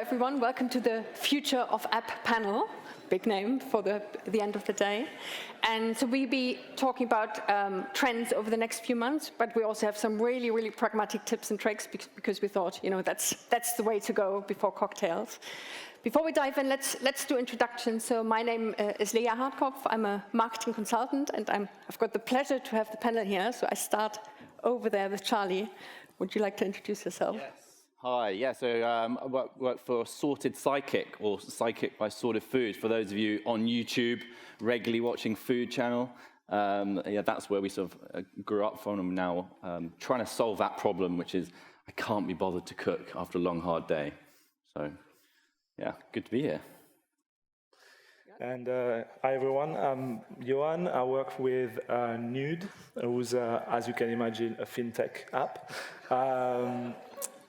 everyone. Welcome to the Future of App panel. Big name for the end of the day. And so we'll be talking about trends over the next few months, but we also have some really, really pragmatic tips and tricks because we thought, that's the way to go before cocktails. Before we dive in, let's do introductions. So my name is Lea Hartkopf. I'm a marketing consultant, and I've got the pleasure to have the panel here. So I start over there with Charlie. Would you like to introduce yourself? Yes. Hi, yeah, so I work for Sorted Psychic, or Psychic by Sorted Food, for those of you on YouTube, regularly watching Food Channel. Yeah, that's where we sort of grew up from, and now trying to solve that problem, which is I can't be bothered to cook after a long, hard day. So, yeah, good to be here. And hi everyone, I'm Johan. I work with Nude, who's, as you can imagine, a fintech app.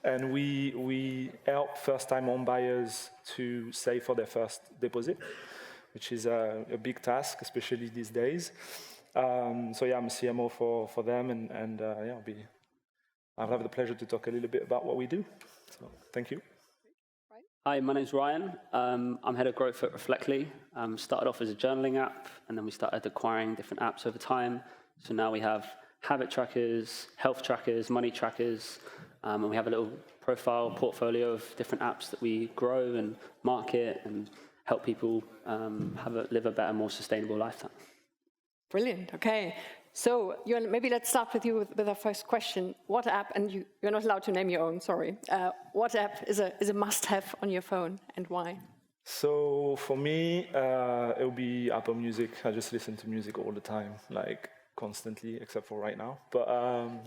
And we help first-time home buyers to save for their first deposit, which is a big task, especially these days. So yeah, I'm a CMO for them, and yeah, I'll have the pleasure to talk a little bit about what we do. So thank you. Hi, my name's Ryan. I'm head of growth at Reflectly. Started off as a journaling app, and then we started acquiring different apps over time. So now we have habit trackers, health trackers, money trackers, and we have a little portfolio of different apps that we grow and market and help people live a better, more sustainable lifetime. Brilliant. Okay. So, Johan, maybe let's start with you with our first question. What app, and you're not allowed to name your own, sorry. What app is a must-have on your phone, and why? So for me, it will be Apple Music. I just listen to music all the time, like constantly, except for right now. But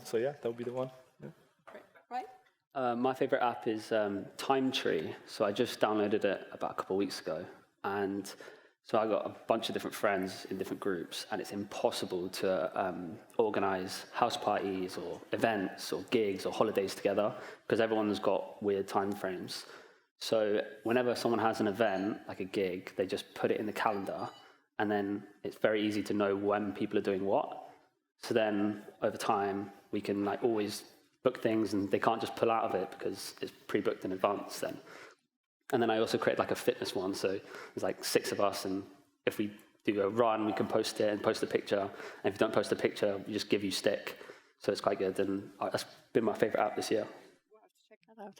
so yeah, that would be the one. Yeah. Great. Right? My favorite app is Time Tree. So I just downloaded it about a couple of weeks ago, and so I got a bunch of different friends in different groups, and it's impossible to organize house parties or events or gigs or holidays together because everyone's got weird time frames. So whenever someone has an event, like a gig, they just put it in the calendar, and then it's very easy to know when people are doing what. So then over time, we can always book things, and they can't just pull out of it because it's pre-booked in advance then. And then I also create a fitness one, so there's 6 of us, and if we do a run, we can post it and post a picture. And if you don't post a picture, we just give you stick. So it's quite good, and that's been my favorite app this year. We'll have to check that out.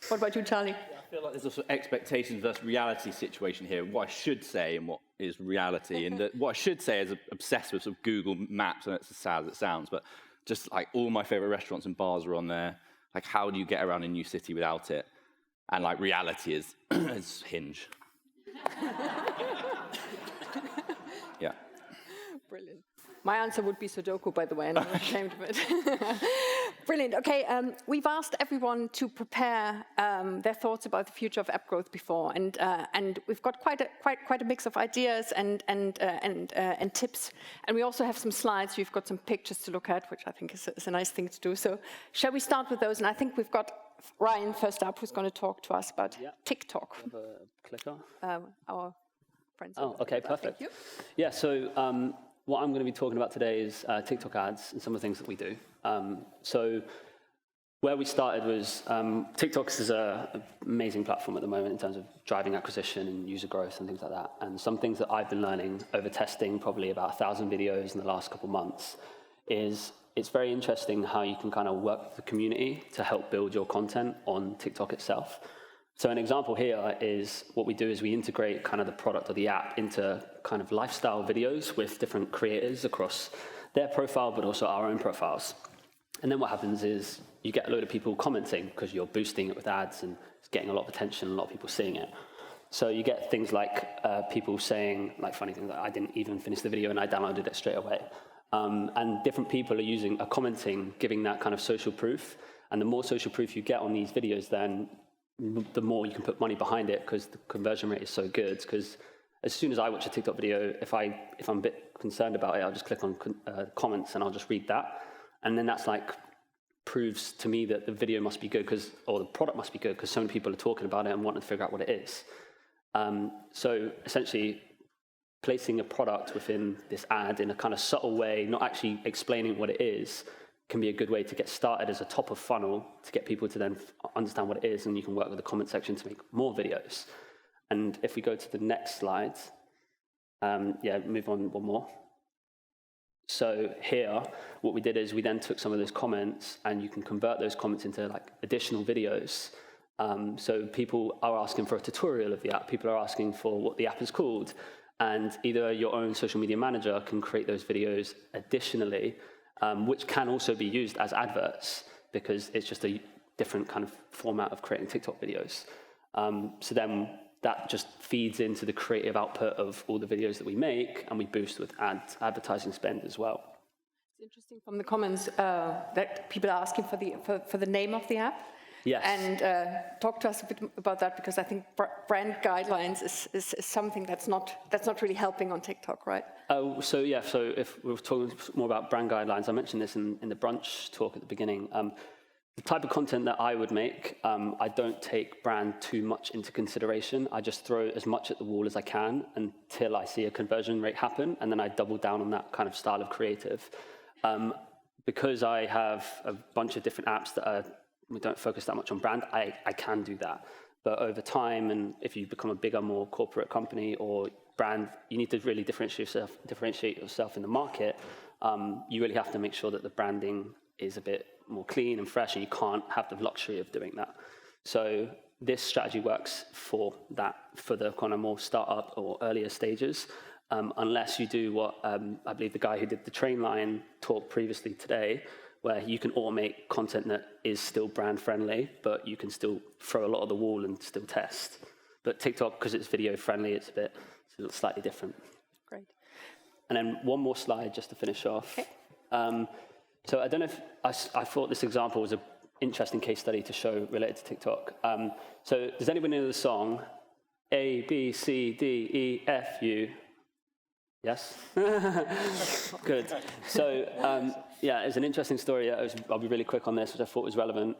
What about you, Charlie? Yeah, I feel like there's also expectations versus reality situation here. What I should say and what is reality. And what I should say is obsessed with sort of Google Maps, and it's as sad as it sounds, but just all my favorite restaurants and bars are on there. How do you get around a new city without it? And reality is Hinge. Yeah. Brilliant. My answer would be Sudoku, by the way, and I'm not ashamed of it. Brilliant. Okay, we've asked everyone to prepare their thoughts about the future of app growth before, and we've got quite a mix of ideas and tips, and we also have some slides. We've got some pictures to look at, which I think is a nice thing to do. So, shall we start with those? And I think we've got Ryan first up, who's going to talk to us about TikTok. Have a clicker. Our friends. Oh, okay, perfect. Thank you. Yeah, so what I'm going to be talking about today is TikTok ads and some of the things that we do. So where we started was TikTok is an amazing platform at the moment in terms of driving acquisition and user growth and things like that. And some things that I've been learning over testing probably about 1,000 videos in the last couple of months is it's very interesting how you can kind of work with the community to help build your content on TikTok itself. So an example here is what we do is we integrate kind of the product or the app into kind of lifestyle videos with different creators across their profile, but also our own profiles. And then what happens is you get a load of people commenting because you're boosting it with ads and it's getting a lot of attention, a lot of people seeing it. So you get things like people saying funny things like, I didn't even finish the video and I downloaded it straight away. And different people are commenting, giving that kind of social proof. And the more social proof you get on these videos, then the more you can put money behind it because the conversion rate is so good. Because as soon as I watch a TikTok video, if I'm a bit concerned about it, I'll just click on comments and I'll just read that. And then that's proves to me that the video must be good or the product must be good because so many people are talking about it and wanting to figure out what it is. So essentially, placing a product within this ad in a kind of subtle way, not actually explaining what it is, can be a good way to get started as a top of funnel to get people to then understand what it is, and you can work with the comment section to make more videos. And if we go to the next slide, move on one more. So here, what we did is we then took some of those comments, and you can convert those comments into like additional videos. So people are asking for a tutorial of the app. People are asking for what the app is called. And either your own social media manager can create those videos additionally, which can also be used as adverts, because it's just a different kind of format of creating TikTok videos. So then that just feeds into the creative output of all the videos that we make, and we boost with advertising spend as well. It's interesting from the comments that people are asking for the name of the app. Yes. And talk to us a bit about that, because I think brand guidelines is something that's not really helping on TikTok, right? So if we're talking more about brand guidelines, I mentioned this in the brunch talk at the beginning. The type of content that I would make, I don't take brand too much into consideration. I just throw as much at the wall as I can until I see a conversion rate happen, and then I double down on that kind of style of creative. Because I have a bunch of different apps that we don't focus that much on brand, I can do that. But over time, and if you become a bigger, more corporate company or brand, you need to really differentiate yourself in the market. You really have to make sure that the branding is a bit more clean and fresh, and you can't have the luxury of doing that. So this strategy works for that, for the kind of more startup or earlier stages, unless you do what I believe the guy who did the train line talk previously today, where you can automate content that is still brand friendly, but you can still throw a lot at the wall and still test. But TikTok, because it's video friendly, it's slightly different. Great. And then one more slide just to finish off. Okay. So I don't know if I thought this example was an interesting case study to show related to TikTok. So does anyone know the song A, B, C, D, E, F, U? Yes? Good. So it's an interesting story. I'll be really quick on this, which I thought was relevant.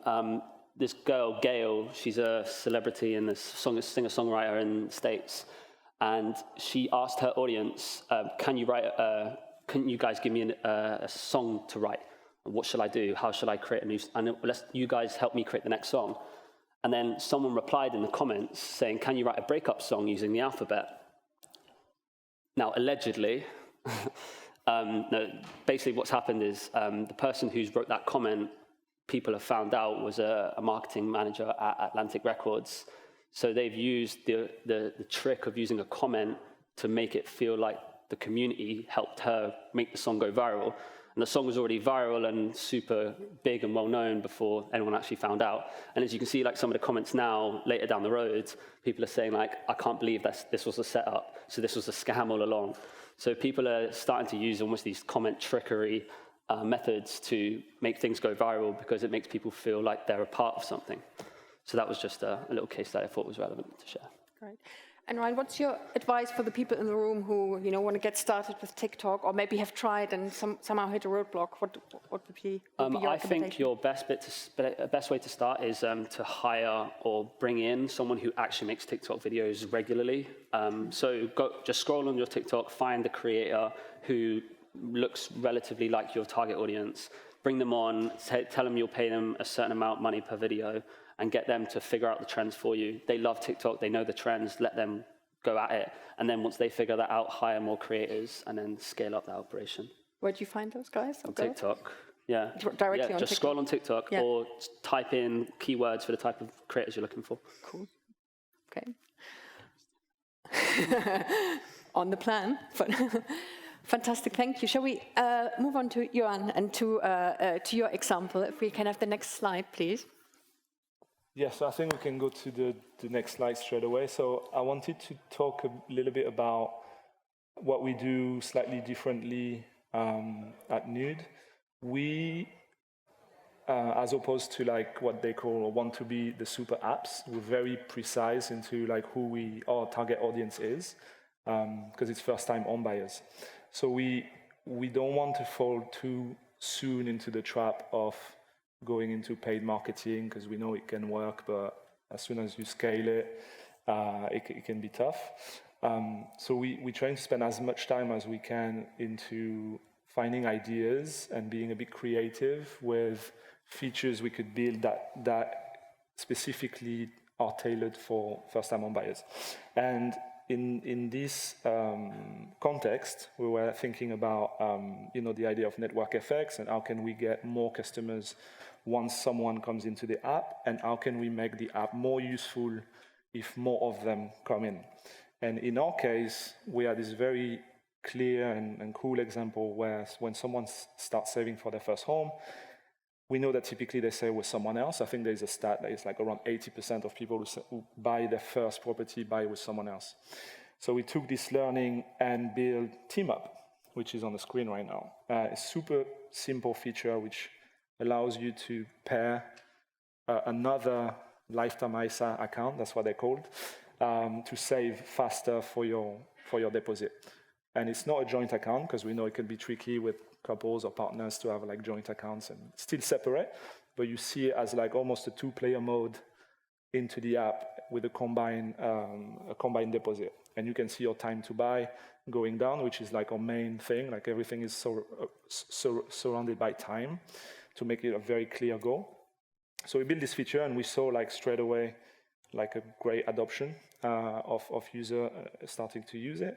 This girl, Gail, she's a celebrity and a singer-songwriter in the States. And she asked her audience, can you guys give me a song to write? What shall I do? How shall I create a new... And you guys help me create the next song. And then someone replied in the comments saying, can you write a breakup song using the alphabet? Now, allegedly, basically what's happened is the person who's wrote that comment, people have found out, was a marketing manager at Atlantic Records. So they've used the trick of using a comment to make it feel like the community helped her make the song go viral. And the song was already viral and super big and well-known before anyone actually found out. And as you can see, like some of the comments now, later down the road, people are saying, like, I can't believe this was a setup. So this was a scam all along. So people are starting to use almost these comment trickery methods to make things go viral, because it makes people feel like they're a part of something. So that was just a little case that I thought was relevant to share. Great. And Ryan, what's your advice for the people in the room who want to get started with TikTok, or maybe have tried and somehow hit a roadblock? What would be your recommendation? I think your best way to start is to hire or bring in someone who actually makes TikTok videos regularly. So just scroll on your TikTok, find the creator who looks relatively like your target audience, bring them on, tell them you'll pay them a certain amount of money per video, and get them to figure out the trends for you. They love TikTok, they know the trends, let them go at it. And then once they figure that out, hire more creators and then scale up that operation. Where do you find those guys? On TikTok, yeah. Directly on just TikTok? Scroll on TikTok, or type in keywords for the type of creators you're looking for. Cool. Okay. On the plan. Fantastic, thank you. Shall we move on to Johan and to your example? If we can have the next slide, please. Yes, I think we can go to the next slide straight away. So I wanted to talk a little bit about what we do slightly differently at Nude. We, as opposed to like what they call or want to be the super apps, we're very precise into like who our target audience is, because it's first-time home buyers. So we don't want to fall too soon into the trap of going into paid marketing, because we know it can work, but as soon as you scale it, it can be tough. So we try to spend as much time as we can into finding ideas and being a bit creative with features we could build that specifically are tailored for first-time home buyers. And in this context, we were thinking about the idea of network effects and how can we get more customers once someone comes into the app, and how can we make the app more useful if more of them come in. And in our case, we had this very clear and cool example where when someone starts saving for their first home, we know that typically they save with someone else. I think there's a stat that it's like around 80% of people who buy their first property buy with someone else. So we took this learning and built Team Up, which is on the screen right now. A super simple feature which allows you to pair another lifetime ISA account, that's what they're called, to save faster for your deposit. And it's not a joint account because we know it can be tricky with couples or partners to have like joint accounts and still separate, but you see it as like almost a two-player mode into the app with a combined deposit. And you can see your time to buy going down, which is like our main thing. Like everything is surrounded by time to make it a very clear goal. So we built this feature and we saw like straight away like a great adoption of user starting to use it.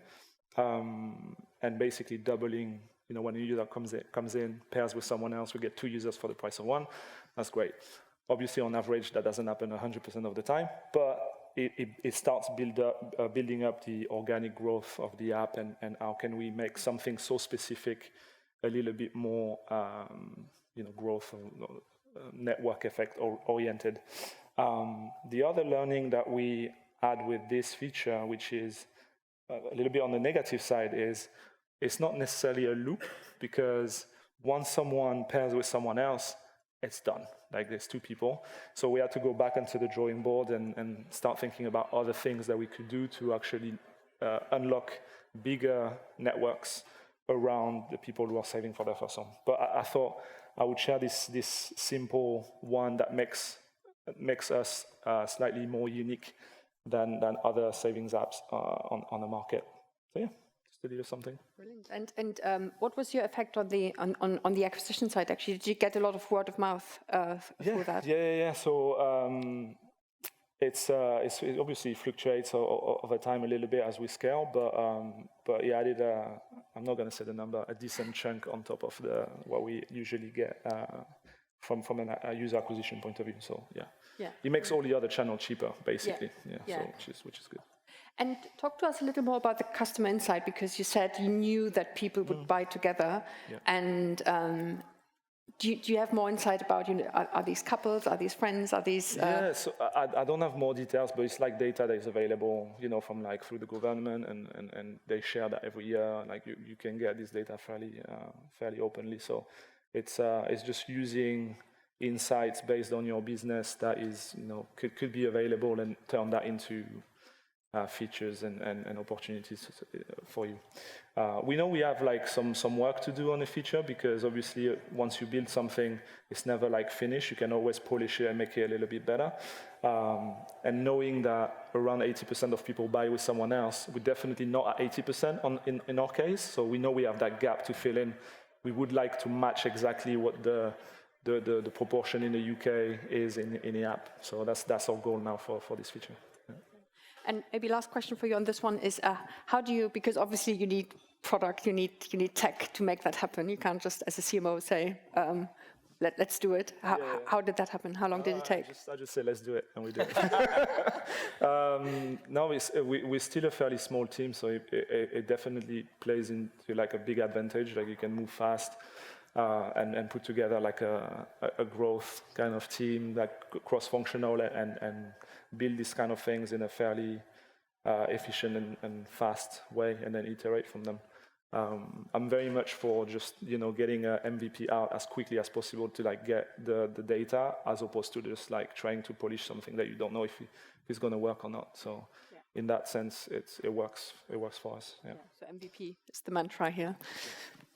And basically doubling, when a user comes in, pairs with someone else, we get 2 users for the price of 1. That's great. Obviously, on average, that doesn't happen 100% of the time, but it starts building up the organic growth of the app, and how can we make something so specific a little bit more, growth or network effect oriented. The other learning that we had with this feature, which is a little bit on the negative side, is it's not necessarily a loop, because once someone pairs with someone else, it's done. Like there's 2 people. So we had to go back onto the drawing board and start thinking about other things that we could do to actually unlock bigger networks around the people who are saving for their first home. But I thought I would share this simple one that makes us slightly more unique than other savings apps on the market. So yeah, just a little something. Brilliant. And what was your effect on the acquisition side? Actually, did you get a lot of word of mouth through that? Yeah. So it obviously fluctuates over time a little bit as we scale, but yeah, I did I'm not going to say the number, a decent chunk on top of what we usually get from a user acquisition point of view. So yeah, it makes all the other channels cheaper, basically. Yeah. So which is good. And talk to us a little more about the customer insight, because you said you knew that people would buy together. Yeah. And do you have more insight about, are these couples, are these friends, are these... Yeah, so I don't have more details, but it's like data that is available, from like through the government, and they share that every year. Like you can get this data fairly openly. So it's just using insights based on your business that is, could be available, and turn that into features and opportunities for you. We know we have like some work to do on the feature, because obviously once you build something, it's never like finished. You can always polish it and make it a little bit better. And knowing that around 80% of people buy with someone else, we're definitely not at 80% in our case. So we know we have that gap to fill in. We would like to match exactly what the proportion in the UK is in the app. So that's our goal now for this feature. And maybe last question for you on this one is, how do you, because obviously you need product, you need tech to make that happen. You can't just, as a CMO, say, let's do it. How did that happen? How long did it take? I just say, let's do it, and we do it. No, we're still a fairly small team, so it definitely plays into like a big advantage. Like you can move fast and put together like a growth kind of team, like cross-functional, and build these kind of things in a fairly efficient and fast way, and then iterate from them. I'm very much for just getting a MVP out as quickly as possible to like get the data, as opposed to just like trying to polish something that you don't know if it's going to work or not. So in that sense, it works for us. Yeah. So MVP is the mantra here.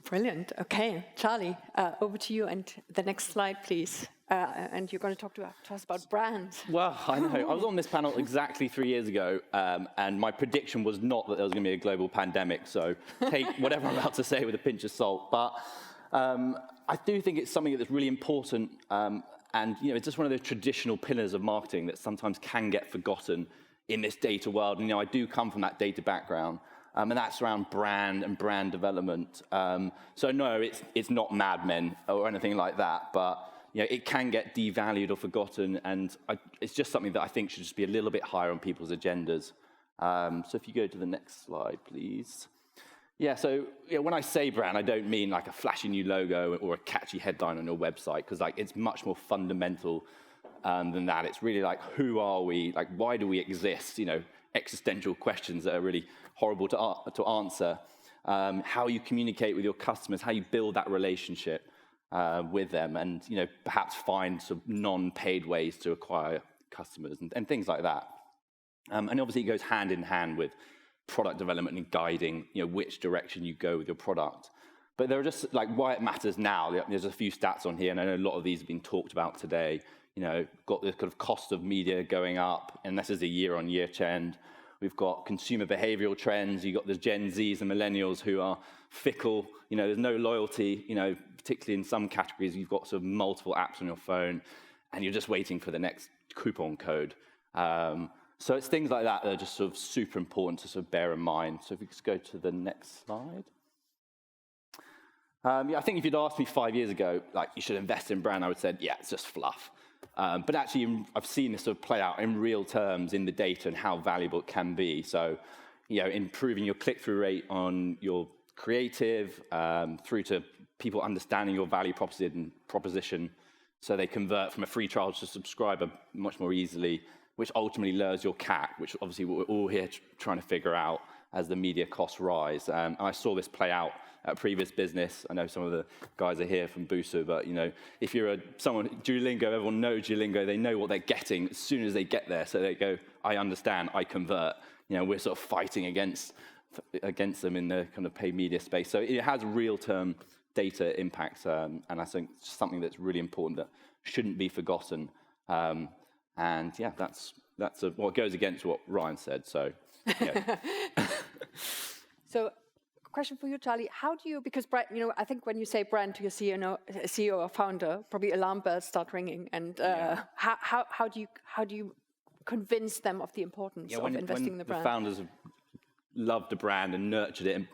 Brilliant. Okay, Charlie, over to you, and the next slide, please. and you're going to talk to us about brands. Well, I know. I was on this panel exactly 3 years ago, and my prediction was not that there was going to be a global pandemic, so take whatever I'm about to say with a pinch of salt. But I do think it's something that's really important, and it's just one of those traditional pillars of marketing that sometimes can get forgotten in this data world. And I do come from that data background, and that's around brand and brand development. So no, it's not Mad Men or anything like that, but it can get devalued or forgotten, and it's just something that I think should just be a little bit higher on people's agendas. So if you go to the next slide, please. Yeah, so when I say brand, I don't mean like a flashy new logo or a catchy headline on your website, because it's much more fundamental than that. It's really like, who are we? Like, why do we exist? Existential questions that are really horrible to answer. How you communicate with your customers, how you build that relationship with them, and perhaps find sort of non-paid ways to acquire customers and things like that. And obviously, it goes hand in hand with product development and guiding, which direction you go with your product. But there are just like why it matters now. There's a few stats on here, and I know a lot of these have been talked about today. Got the kind of cost of media going up, and this is a year-on-year trend. We've got consumer behavioral trends. You've got the Gen Zs and millennials who are fickle. There's no loyalty, particularly in some categories. You've got sort of multiple apps on your phone, and you're just waiting for the next coupon code. So it's things like that that are just sort of super important to sort of bear in mind. So if we just go to the next slide. I think if you'd asked me 5 years ago, like, you should invest in brand, I would have said, yeah, it's just fluff. But actually, I've seen this sort of play out in real terms in the data and how valuable it can be. So, improving your click-through rate on your creative, through to people understanding your value proposition, so they convert from a free trial to a subscriber much more easily, which ultimately lowers your CAC, which obviously we're all here trying to figure out as the media costs rise. And I saw this play out at a previous business. I know some of the guys are here from Busu, but if you're someone, Duolingo, everyone knows Duolingo, they know what they're getting as soon as they get there. So they go, I understand, I convert. We're sort of fighting against them in the kind of paid media space. So it has real-term data impacts, and I think it's something that's really important that shouldn't be forgotten. And yeah, that's well, it goes against what Ryan said. So, So, question for you, Charlie. How do you, because I think when you say brand to your CEO or founder, probably alarm bells start ringing. And how do you convince them of the importance of investing in the brand? The founders have loved the brand and nurtured it, and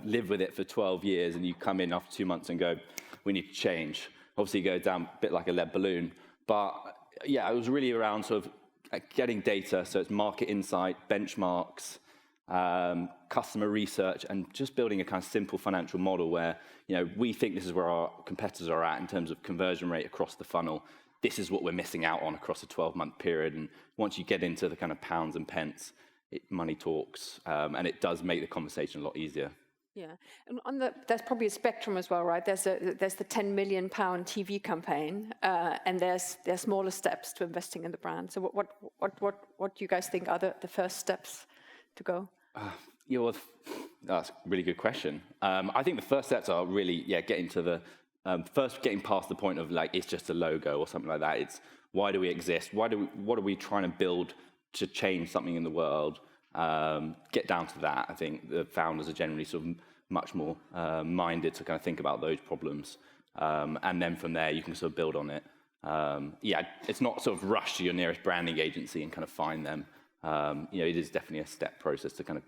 lived with it for 12 years, and you come in after 2 months and go, we need to change. Obviously, you go down a bit like a lead balloon. But yeah, it was really around sort of getting data, so it's market insight, benchmarks, customer research, and just building a kind of simple financial model where, we think this is where our competitors are at in terms of conversion rate across the funnel. This is what we're missing out on across a 12-month period. And once you get into the kind of pounds and pence, money talks, and it does make the conversation a lot easier. Yeah, and there's probably a spectrum as well, right? There's the £10 million TV campaign, and there's smaller steps to investing in the brand. So what do you guys think are the first steps to go? Well, that's a really good question. I think the first steps are really getting to the getting past the point of like it's just a logo or something like that. It's why do we exist? What are we trying to build to change something in the world? Get down to that. I think the founders are generally sort of much more minded to kind of think about those problems, and then from there you can sort of build on it. It's not sort of rush to your nearest branding agency and kind of find them. It is definitely a step process to kind of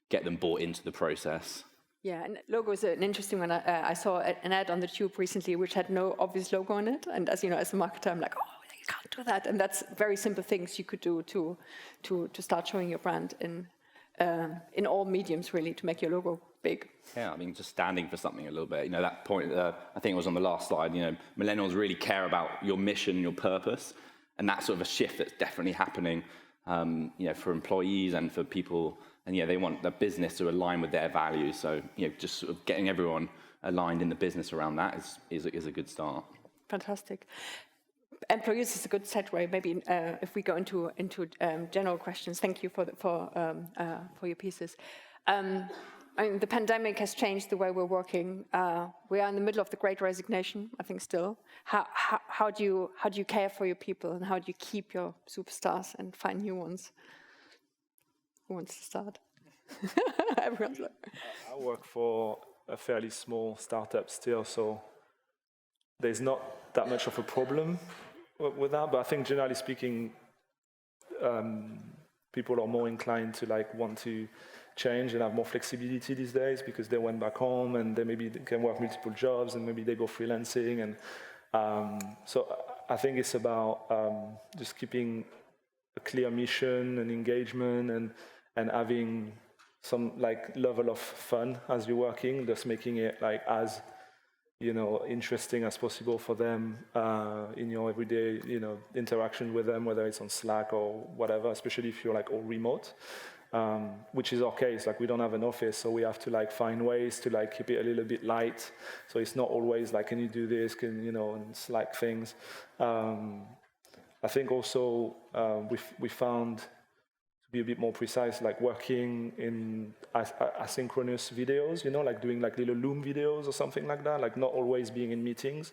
get them bought into the process. Yeah, and logo is an interesting one. I saw an ad on the Tube recently which had no obvious logo on it, and as you know, as a marketer, I'm like, you can't do that. And that's very simple things you could do to start showing your brand in all mediums, really, to make your logo big. Yeah, I mean, just standing for something a little bit. That point, I think it was on the last slide, millennials really care about your mission, your purpose, and that's sort of a shift that's definitely happening, for employees and for people. And they want their business to align with their values. So, just sort of getting everyone aligned in the business around that is a good start. Fantastic. Employees is a good segue. Maybe if we go into general questions. Thank you for your pieces. I mean, the pandemic has changed the way we're working. We are in the middle of the Great Resignation, I think. Still, how do you care for your people, and how do you keep your superstars and find new ones? Who wants to start? Everyone's like. I work for a fairly small startup still, so there's not that much of a problem with that. But I think generally speaking, people are more inclined to want to change and have more flexibility these days because they went back home and they can work multiple jobs and maybe they go freelancing. And so I think it's about just keeping a clear mission and engagement and having some level of fun as you're working, just making it as interesting as possible for them in your everyday interaction with them, whether it's on Slack or whatever, especially if you're all remote, which is our case. We don't have an office, so we have to find ways to keep it a little bit light, so it's not always can you do this, and Slack things. I think also we found to be a bit more precise, working in asynchronous videos, doing little Loom videos or something like that, not always being in meetings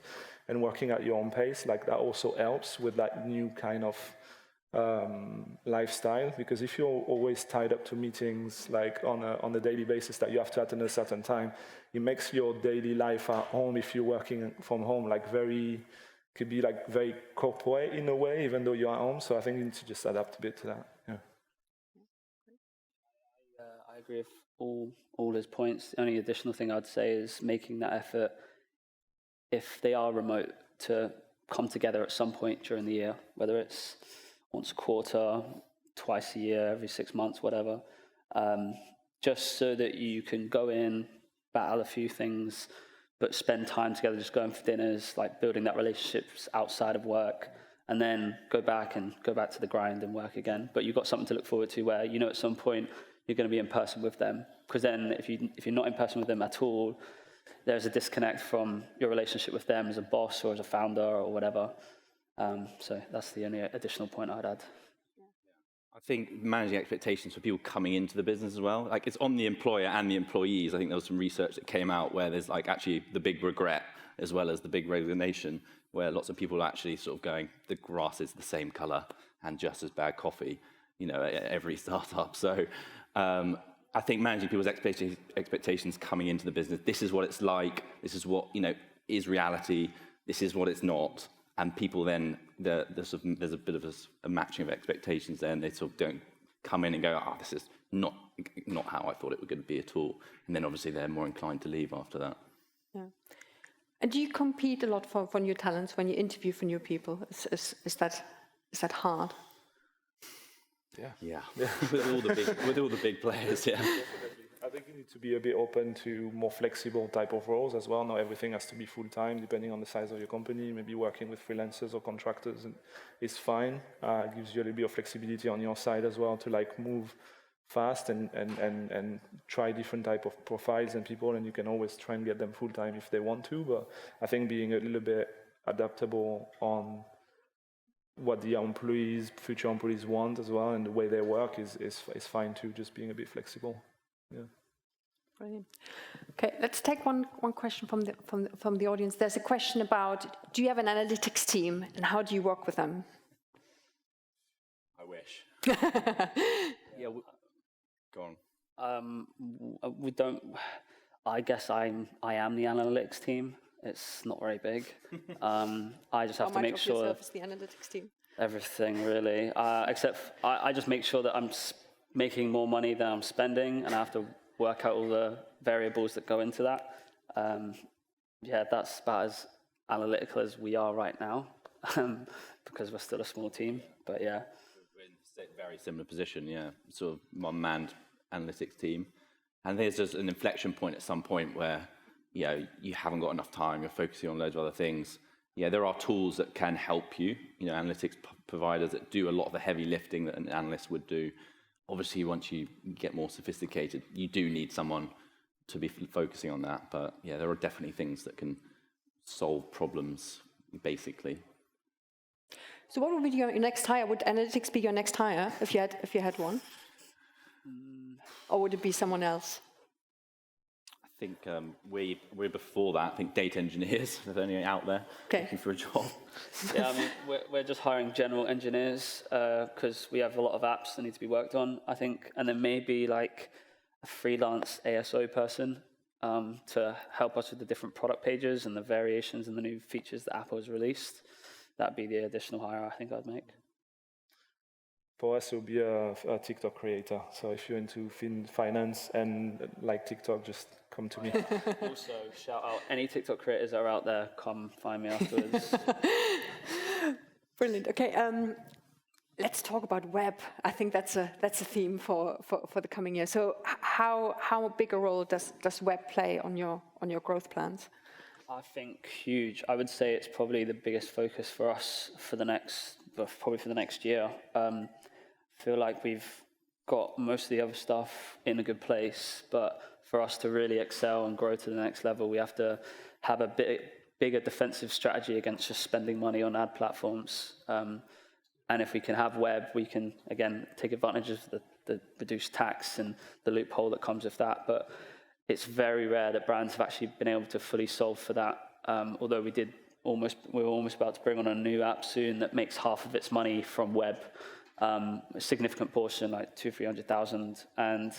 and working at your own pace. That also helps with that new kind of lifestyle, because if you're always tied up to meetings on a daily basis that you have to attend a certain time, it makes your daily life at home, if you're working from home, could be very corporate in a way, even though you're at home. So I think you need to just adapt a bit to that. Yeah. I agree with all his points. The only additional thing I'd say is making that effort, if they are remote, to come together at some point during the year, whether it's once a quarter, twice a year, every 6 months, whatever, just so that you can go in, battle a few things, but spend time together, just going for dinners, building that relationships outside of work, and then go back to the grind and work again. But you've got something to look forward to where, at some point you're going to be in person with them. Because then if you're not in person with them at all, there's a disconnect from your relationship with them as a boss or as a founder or whatever. So that's the only additional point I'd add. I think managing expectations for people coming into the business as well. It's on the employer and the employees. I think there was some research that came out where there's actually the big regret as well as the big resignation, where lots of people are actually sort of going, the grass is the same color and just as bad coffee, at every startup. So I think managing people's expectations coming into the business, this is what it's like, this is what, is reality, this is what it's not. And people then, there's a bit of a matching of expectations there, and they sort of don't come in and go, this is not how I thought it was going to be at all. And then obviously they're more inclined to leave after that. Yeah. And do you compete a lot for new talents when you interview for new people? Is that hard? Yeah. with all the big players, yeah. I think you need to be a bit open to more flexible type of roles as well. Not everything has to be full-time, depending on the size of your company. Maybe working with freelancers or contractors is fine. It gives you a little bit of flexibility on your side as well to move fast and try different type of profiles and people, and you can always try and get them full-time if they want to. But I think being a little bit adaptable on what the future employees want as well, and the way they work is fine too, just being a bit flexible. Yeah. Brilliant. Okay, let's take one question from the audience. There's a question about, do you have an analytics team and how do you work with them? I wish. Yeah. Go on. We don't. I guess I am the analytics team. It's not very big. I just have to make sure. How much of yourself is the analytics team? Everything really, except I just make sure that I'm making more money than I'm spending, and I have to work out all the variables that go into that. That's about as analytical as we are right now, because we're still a small team. But yeah, we're in a very similar position. Yeah, sort of one-man analytics team, and there's just an inflection point at some point where you haven't got enough time. You're focusing on loads of other things. Yeah, there are tools that can help you. Analytics providers that do a lot of the heavy lifting that an analyst would do. Obviously, once you get more sophisticated, you do need someone to be focusing on that. But yeah, there are definitely things that can solve problems, basically. So what would be your next hire? Would analytics be your next hire if you had one? Or would it be someone else? think we're before that. I think data engineers, if they're only out there looking for a job. Yeah, I mean, we're just hiring general engineers because we have a lot of apps that need to be worked on, I think, and then maybe like a freelance ASO person to help us with the different product pages and the variations and the new features that Apple has released. That'd be the additional hire I think I'd make. For us, it would be a TikTok creator. So if you're into finance and like TikTok, just come to me. Also, shout out any TikTok creators that are out there, come find me afterwards. Brilliant. Okay, let's talk about web. I think that's a theme for the coming year. So how big a role does web play on your growth plans? I think huge. I would say it's probably the biggest focus for us for the next year. I feel like we've got most of the other stuff in a good place, but for us to really excel and grow to the next level, we have to have a bigger defensive strategy against just spending money on ad platforms. And if we can have web, we can, again, take advantage of the reduced tax and the loophole that comes with that. But it's very rare that brands have actually been able to fully solve for that. Although we're almost about to bring on a new app soon that makes half of its money from web. A significant portion, like 200,000-300,000, and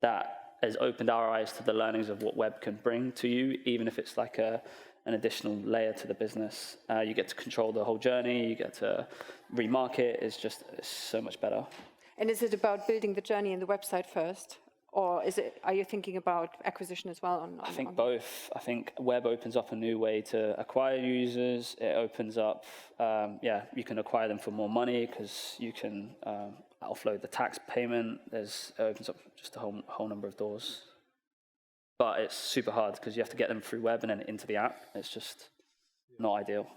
that has opened our eyes to the learnings of what web can bring to you, even if it's like an additional layer to the business. You get to control the whole journey, you get to remarket, it's so much better. And is it about building the journey and the website first? Or are you thinking about acquisition as well? I think both. I think web opens up a new way to acquire users. It opens up, you can acquire them for more money because you can offload the tax payment. It opens up just a whole number of doors. But it's super hard because you have to get them through web and then into the app. It's just not ideal.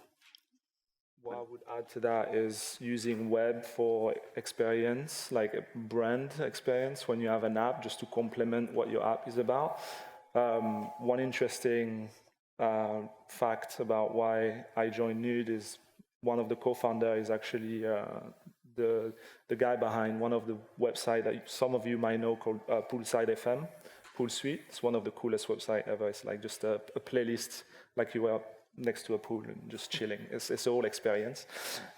What I would add to that is using web for experience, like a brand experience when you have an app, just to complement what your app is about. One interesting fact about why I joined Nude is one of the co-founders is actually the guy behind one of the websites that some of you might know called Poolside FM, Pool Suite. It's one of the coolest websites ever. It's like just a playlist, like you were next to a pool and just chilling. It's a whole experience.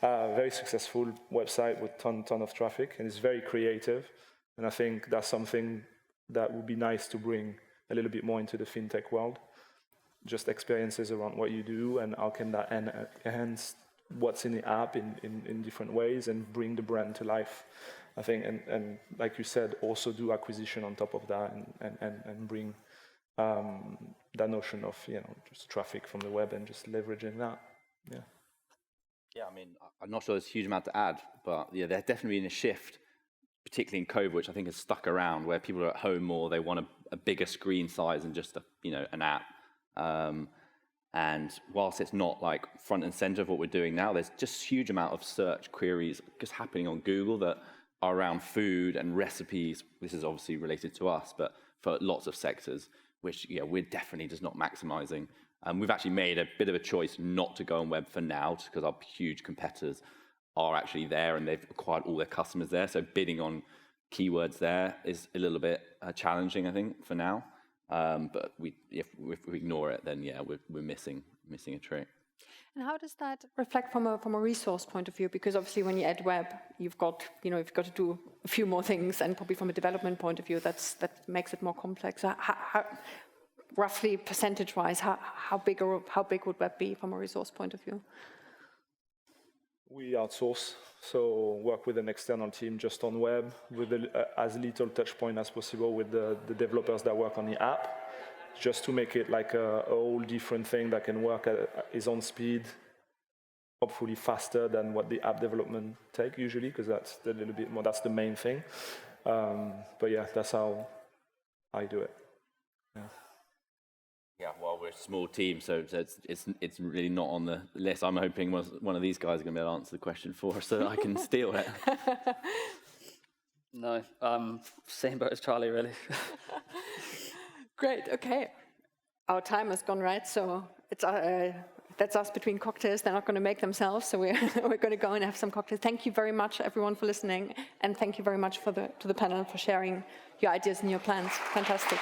Very successful website with ton of traffic, and it's very creative. And I think that's something that would be nice to bring a little bit more into the fintech world. Just experiences around what you do and how can that enhance what's in the app in different ways and bring the brand to life. I think, and like you said, also do acquisition on top of that and bring that notion of just traffic from the web and just leveraging that. Yeah, I mean, I'm not sure there's a huge amount to add, but yeah, there's definitely been a shift, particularly in COVID, which I think has stuck around, where people are at home more. They want a bigger screen size and just an app. And whilst it's not like front and center of what we're doing now, there's just a huge amount of search queries just happening on Google that are around food and recipes. This is obviously related to us, but for lots of sectors, which we're definitely just not maximizing. We've actually made a bit of a choice not to go on web for now, just because our huge competitors are actually there and they've acquired all their customers there. So bidding on keywords there is a little bit challenging, I think, for now. But if we ignore it, then we're missing a trick. And how does that reflect from a resource point of view? Because obviously, when you add web, you've got to do a few more things, and probably from a development point of view, that makes it more complex. So how, roughly percentage-wise, how big would web be from a resource point of view? We outsource, so work with an external team just on web, with as little touch point as possible with the developers that work on the app, just to make it like a whole different thing that can work at its own speed, hopefully faster than what the app development take usually, because that's a little bit more, that's the main thing. But yeah, that's how I do it. Yeah, well, we're a small team, so it's really not on the list. I'm hoping one of these guys are going to be able to answer the question for us so that I can steal it. No, same boat as Charlie, really. Great, okay. Our time has gone, right? So it's that's us between cocktails. They're not going to make themselves, so we're going to go and have some cocktails. Thank you very much, everyone, for listening, and thank you very much to the panel for sharing your ideas and your plans. Fantastic.